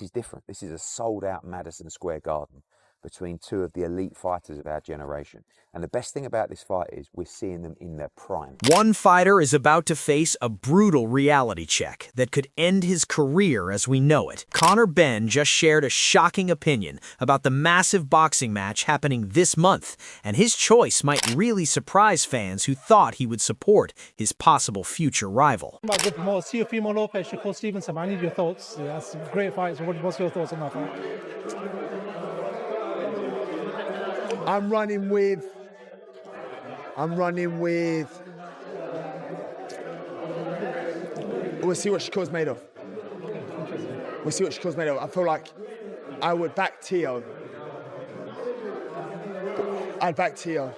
is different. This is a sold-out Madison Square Garden between two of the elite fighters of our generation. And the best thing about this fight is we're seeing them in their prime. One fighter is about to face a brutal reality check that could end his career as we know it. Conor Benn just shared a shocking opinion about the massive boxing match happening this month, and his choice might really surprise fans who thought he would support his possible future rival. My good promoter, Teofimo Lopez, Shakur Stevenson. I need your thoughts. Yeah, that's a great fight. So what's your thoughts on that fight? I'm running with. We'll see what Shakur's made of. I feel like I would back Teo. I'd back Teo.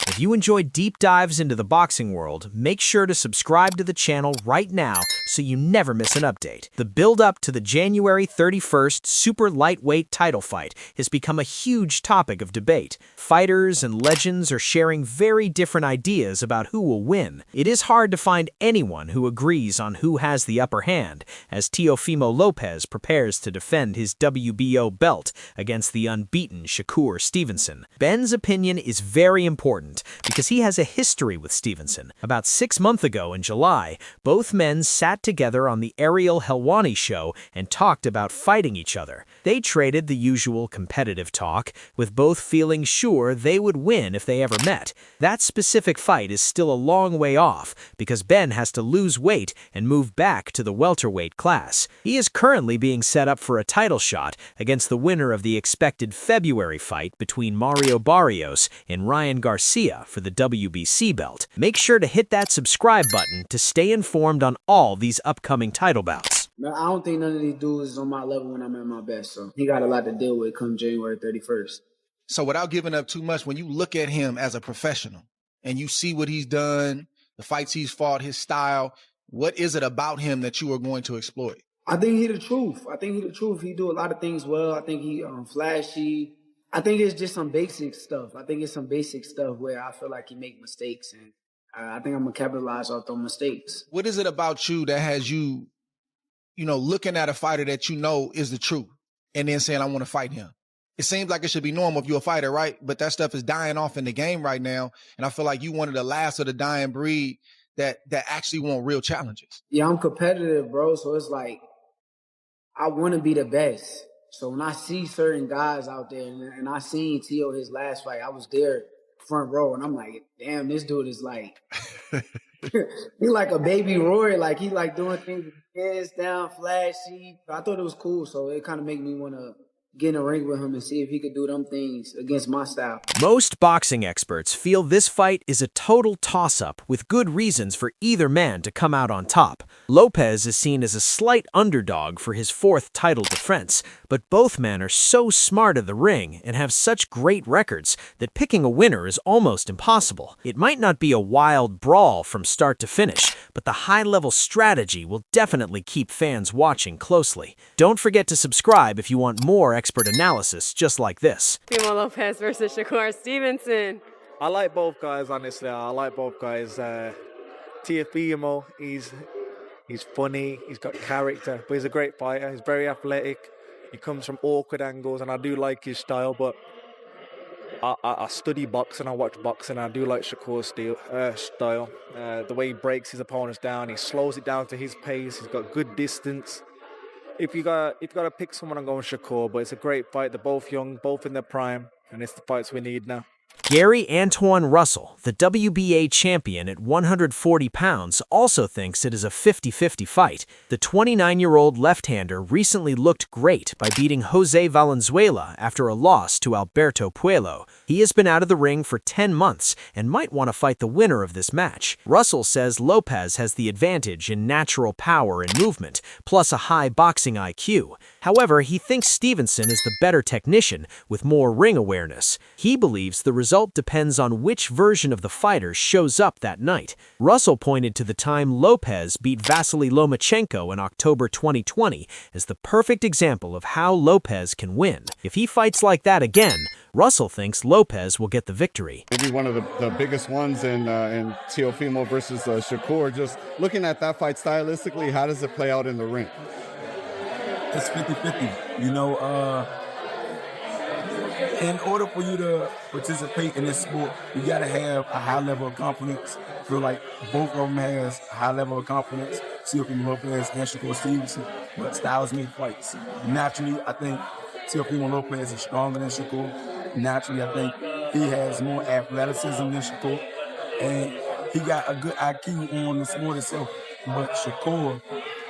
If you enjoy deep dives into the boxing world, make sure to subscribe to the channel right now so you never miss an update. The build-up to the January 31st super lightweight title fight has become a huge topic of debate. Fighters and legends are sharing very different ideas about who will win. It is hard to find anyone who agrees on who has the upper hand, as Teofimo Lopez prepares to defend his WBO belt against the unbeaten Shakur Stevenson. Benn's opinion is very important because he has a history with Stevenson. About 6 months ago in July, both men sat together on the Ariel Helwani show and talked about fighting each other. They traded the usual competitive talk, with both feeling sure they would win if they ever met. That specific fight is still a long way off because Benn has to lose weight and move back to the welterweight class. He is currently being set up for a title shot against the winner of the expected February fight between Mario Barrios and Ryan Garcia for the WBC belt. Make sure to hit that subscribe button to stay informed on all these upcoming title bouts. Man, I don't think none of these dudes is on my level when I'm at my best, so he got a lot to deal with come January 31st. So without giving up too much, when you look at him as a professional and you see what he's done, the fights he's fought, his style, what is it about him that you are going to exploit? I think he the truth. He do a lot of things well. I think he flashy. I think it's just some basic stuff. Where I feel like he make mistakes, and I think I'm going to capitalize off those mistakes. What is it about you that has you, looking at a fighter that you know is the truth and then saying, I want to fight him? It seems like it should be normal if you're a fighter, right? But that stuff is dying off in the game right now. And I feel like you one of the last of the dying breed that actually want real challenges. Yeah, I'm competitive, bro. So it's like, I want to be the best. So when I see certain guys out there, and I seen Teo his last fight, I was there front row, and I'm like, damn, this dude is like, he like a baby Roy, like he like doing things with his hands down, flashy. I thought it was cool, so it kind of made me want to get in a ring with him and see if he could do them things against my style. Most boxing experts feel this fight is a total toss-up with good reasons for either man to come out on top. Lopez is seen as a slight underdog for his fourth title defense, but both men are so smart at the ring and have such great records that picking a winner is almost impossible. It might not be a wild brawl from start to finish, but the high-level strategy will definitely keep fans watching closely. Don't forget to subscribe if you want more expert analysis just like this. Teofimo Lopez versus Shakur Stevenson. I like both guys, honestly. I like both guys. Teofimo, he's funny, he's got character, but he's a great fighter. He's very athletic. He comes from awkward angles, and I do like his style, but I study boxing, I watch boxing, and I do like Shakur's style. The way he breaks his opponents down, he slows it down to his pace, he's got good distance. If you got to pick someone, I'm going Shakur, but it's a great fight. They're both young, both in their prime, and it's the fights we need now. Gary Antoine Russell, the WBA champion at 140 pounds, also thinks it is a 50-50 fight. The 29-year-old left-hander recently looked great by beating Jose Valenzuela after a loss to Alberto Puello. He has been out of the ring for 10 months and might want to fight the winner of this match. Russell says Lopez has the advantage in natural power and movement, plus a high boxing IQ. However, he thinks Stevenson is the better technician with more ring awareness. He believes the result depends on which version of the fighter shows up that night. Russell pointed to the time Lopez beat Vasily Lomachenko in October 2020 as the perfect example of how Lopez can win. If he fights like that again, Russell thinks Lopez will get the victory. Maybe one of the biggest ones in Teofimo versus Shakur. Just looking at that fight stylistically, how does it play out in the ring? it's 50-50. You know, in order for you to participate in this sport, you got to have a high level of confidence. I feel like both of them has a high level of confidence. Teofimo Lopez and Shakur Stevenson, but styles make fights. Naturally, I think Teofimo Lopez is stronger than Shakur. Naturally, I think he has more athleticism than Shakur, and he got a good IQ on the sport itself. But Shakur,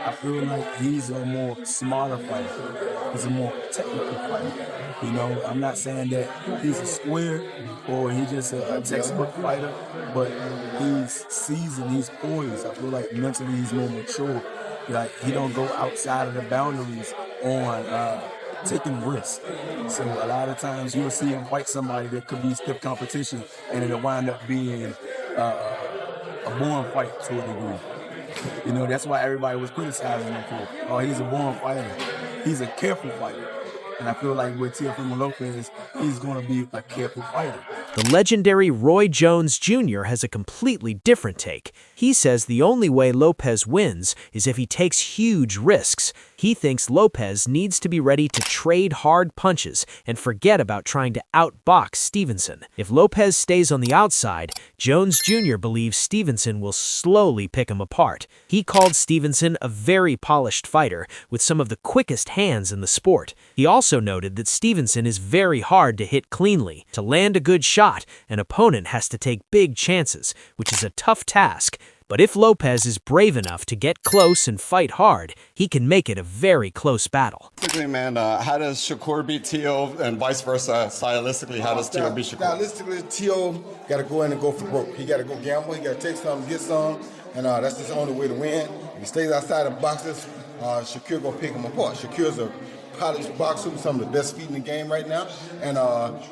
I feel like he's a more smarter fighter. He's a more technical fighter. You know, I'm not saying that he's a square or he's just a textbook fighter, but he's seasoned, he's poised. I feel like mentally he's more mature. Like, he don't go outside of the boundaries on taking risks. So a lot of times you'll see him fight somebody that could be stiff competition, and it'll wind up being a boring fight to a degree. You know, that's why everybody was criticizing him for, oh, he's a born fighter. He's a careful fighter. And I feel like with Teofimo Lopez, he's going to be a careful fighter. The legendary Roy Jones Jr. has a completely different take. He says the only way Lopez wins is if he takes huge risks. He thinks Lopez needs to be ready to trade hard punches and forget about trying to outbox Stevenson. If Lopez stays on the outside, Jones Jr. believes Stevenson will slowly pick him apart. He called Stevenson a very polished fighter with some of the quickest hands in the sport. He also noted that Stevenson is very hard to hit cleanly. To land a good shot, an opponent has to take big chances, which is a tough task. But if Lopez is brave enough to get close and fight hard, he can make it a very close battle. Quickly, man, how does Shakur beat Teo and vice versa? Stylistically, how does Teo beat Shakur? Stylistically, Teo got to go in and go for broke. He got to go gamble. He got to take some, get some, and that's just the only way to win. If he stays outside of boxes, Shakur gonna pick him apart. Shakur's a polished boxer with some of the best feet in the game right now, and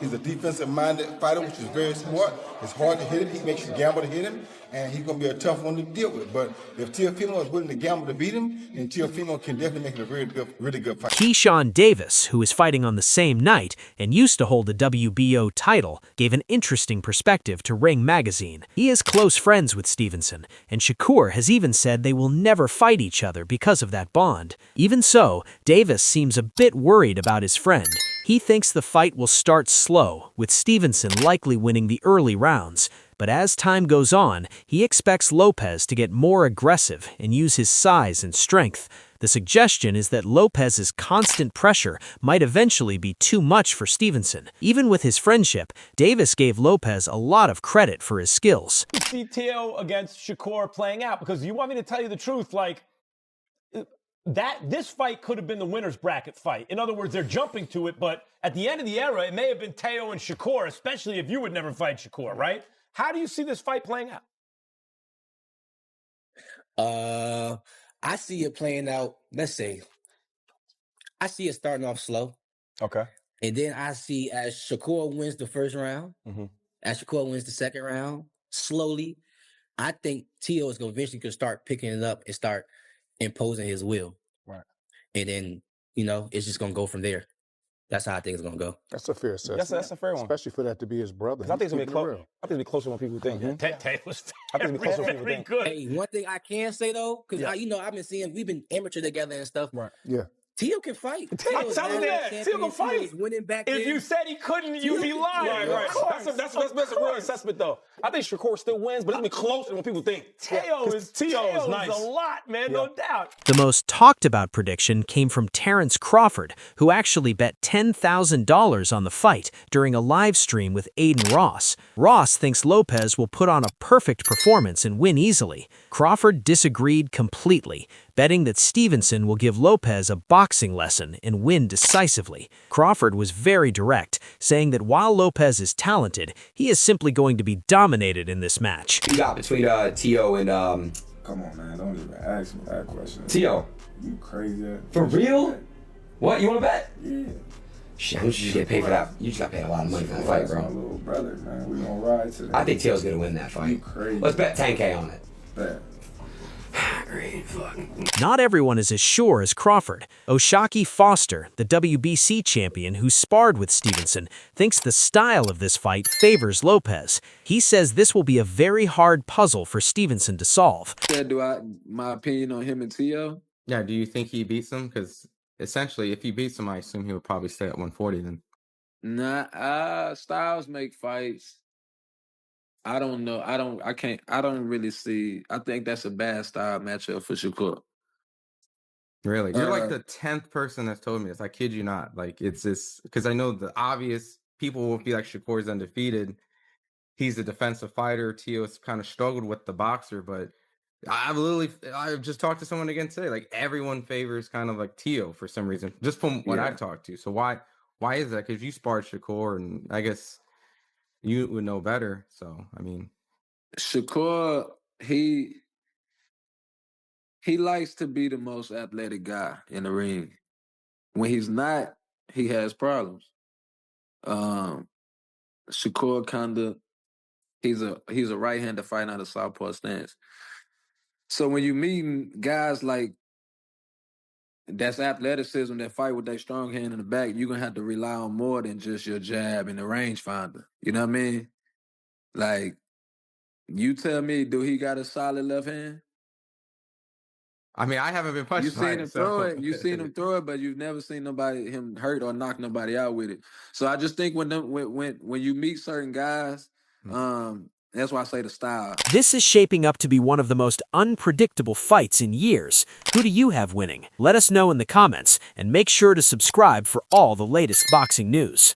he's a defensive-minded fighter, which is very smart. It's hard to hit him. He makes you gamble to hit him, and he's going to be a tough one to deal with. But if Teofimo is willing to gamble to beat him, then Teofimo can definitely make it a really good fight. Keyshawn Davis, who is fighting on the same night and used to hold the WBO title, gave an interesting perspective to Ring Magazine. He is close friends with Stevenson, and Shakur has even said they will never fight each other because of that bond. Even so, Davis seems a bit worried about his friend. He thinks the fight will start slow, with Stevenson likely winning the early rounds. But as time goes on, he expects Lopez to get more aggressive and use his size and strength. The suggestion is that Lopez's constant pressure might eventually be too much for Stevenson. Even with his friendship, Davis gave Lopez a lot of credit for his skills. You see Teo against Shakur playing out, because you want me to tell you the truth, like, this fight could have been the winner's bracket fight. In other words, they're jumping to it, but at the end of the era, it may have been Teo and Shakur, especially if you would never fight Shakur, right? How do you see this fight playing out? I see it playing out, let's say, I see it starting off slow. Okay. And then I see as Shakur wins the first round, as Shakur wins the second round, slowly, I think Teo is going to eventually start picking it up and start imposing his will. Right. And then, you know, it's just going to go from there. That's how I think it's going to go. That's a fair assessment. That's a fair one. Especially for that to be his brother. I think it's going to be close. I think it'll be closer than people think. Tay was very good. Hey, one thing I can say though, because I've been seeing, we've been amateur together and stuff. Right. Yeah. Teo can fight. I'm telling you that. Teo can fight. Winning back if you said he couldn't, you'd be lying. Right. That's a real assessment, though. I think Shakur still wins, but it'll be closer than what people think. Teo is nice. A lot, man, no doubt. The most talked about prediction came from Terrence Crawford, who actually bet $10,000 on the fight during a live stream with Aiden Ross. Ross thinks Lopez will put on a perfect performance and win easily. Crawford disagreed completely, betting that Stevenson will give Lopez a boxing lesson and win decisively. Crawford was very direct, saying that while Lopez is talented, he is simply going to be dominated in this match. You got between Teo and Come on, man, don't even ask me that question. Teo. You crazy. For real? What, you want to bet? Yeah. Shit, how much did you get paid for that? You just got paid a lot of money for the fight, bro. My little brother, man. We gonna ride today. I think Teo's gonna win that fight. You crazy. Let's bet 10K on it. Bet. Great, fuck. Not everyone is as sure as Crawford. Oshaki Foster, the WBC champion who sparred with Stevenson, thinks the style of this fight favors Lopez. He says this will be a very hard puzzle for Stevenson to solve. My opinion on him and Teo? Yeah, do you think he beats him? Because essentially, if he beats him, I assume he would probably stay at 140 then. Nah, Styles make fights. I don't know. I don't really see. I think that's a bad style matchup for Shakur. Really? You're like the 10th person that's told me this. I kid you not. Like, it's this, because I know the obvious people will be like, Shakur's undefeated. He's a defensive fighter. Teo's kind of struggled with the boxer, but I've just talked to someone again today. Like, everyone favors kind of like Teo for some reason, just from what I've talked to. So why is that? Because you sparred Shakur, and I guess you would know better. So, I mean, Shakur, he likes to be the most athletic guy in the ring. When he's not, he has problems. Shakur kinda he's a right-hander fighting out of southpaw stance. So when you meeting guys like that's athleticism that fight with their strong hand in the back, you're gonna have to rely on more than just your jab and the rangefinder. You know what I mean? Like, you tell me, do he got a solid left hand? I mean, I haven't been punched. You seen him throw it. You seen him throw it, but you've never seen him hurt or knock nobody out with it. So I just think when you meet certain guys, that's why I say the style. This is shaping up to be one of the most unpredictable fights in years. Who do you have winning? Let us know in the comments, and make sure to subscribe for all the latest boxing news.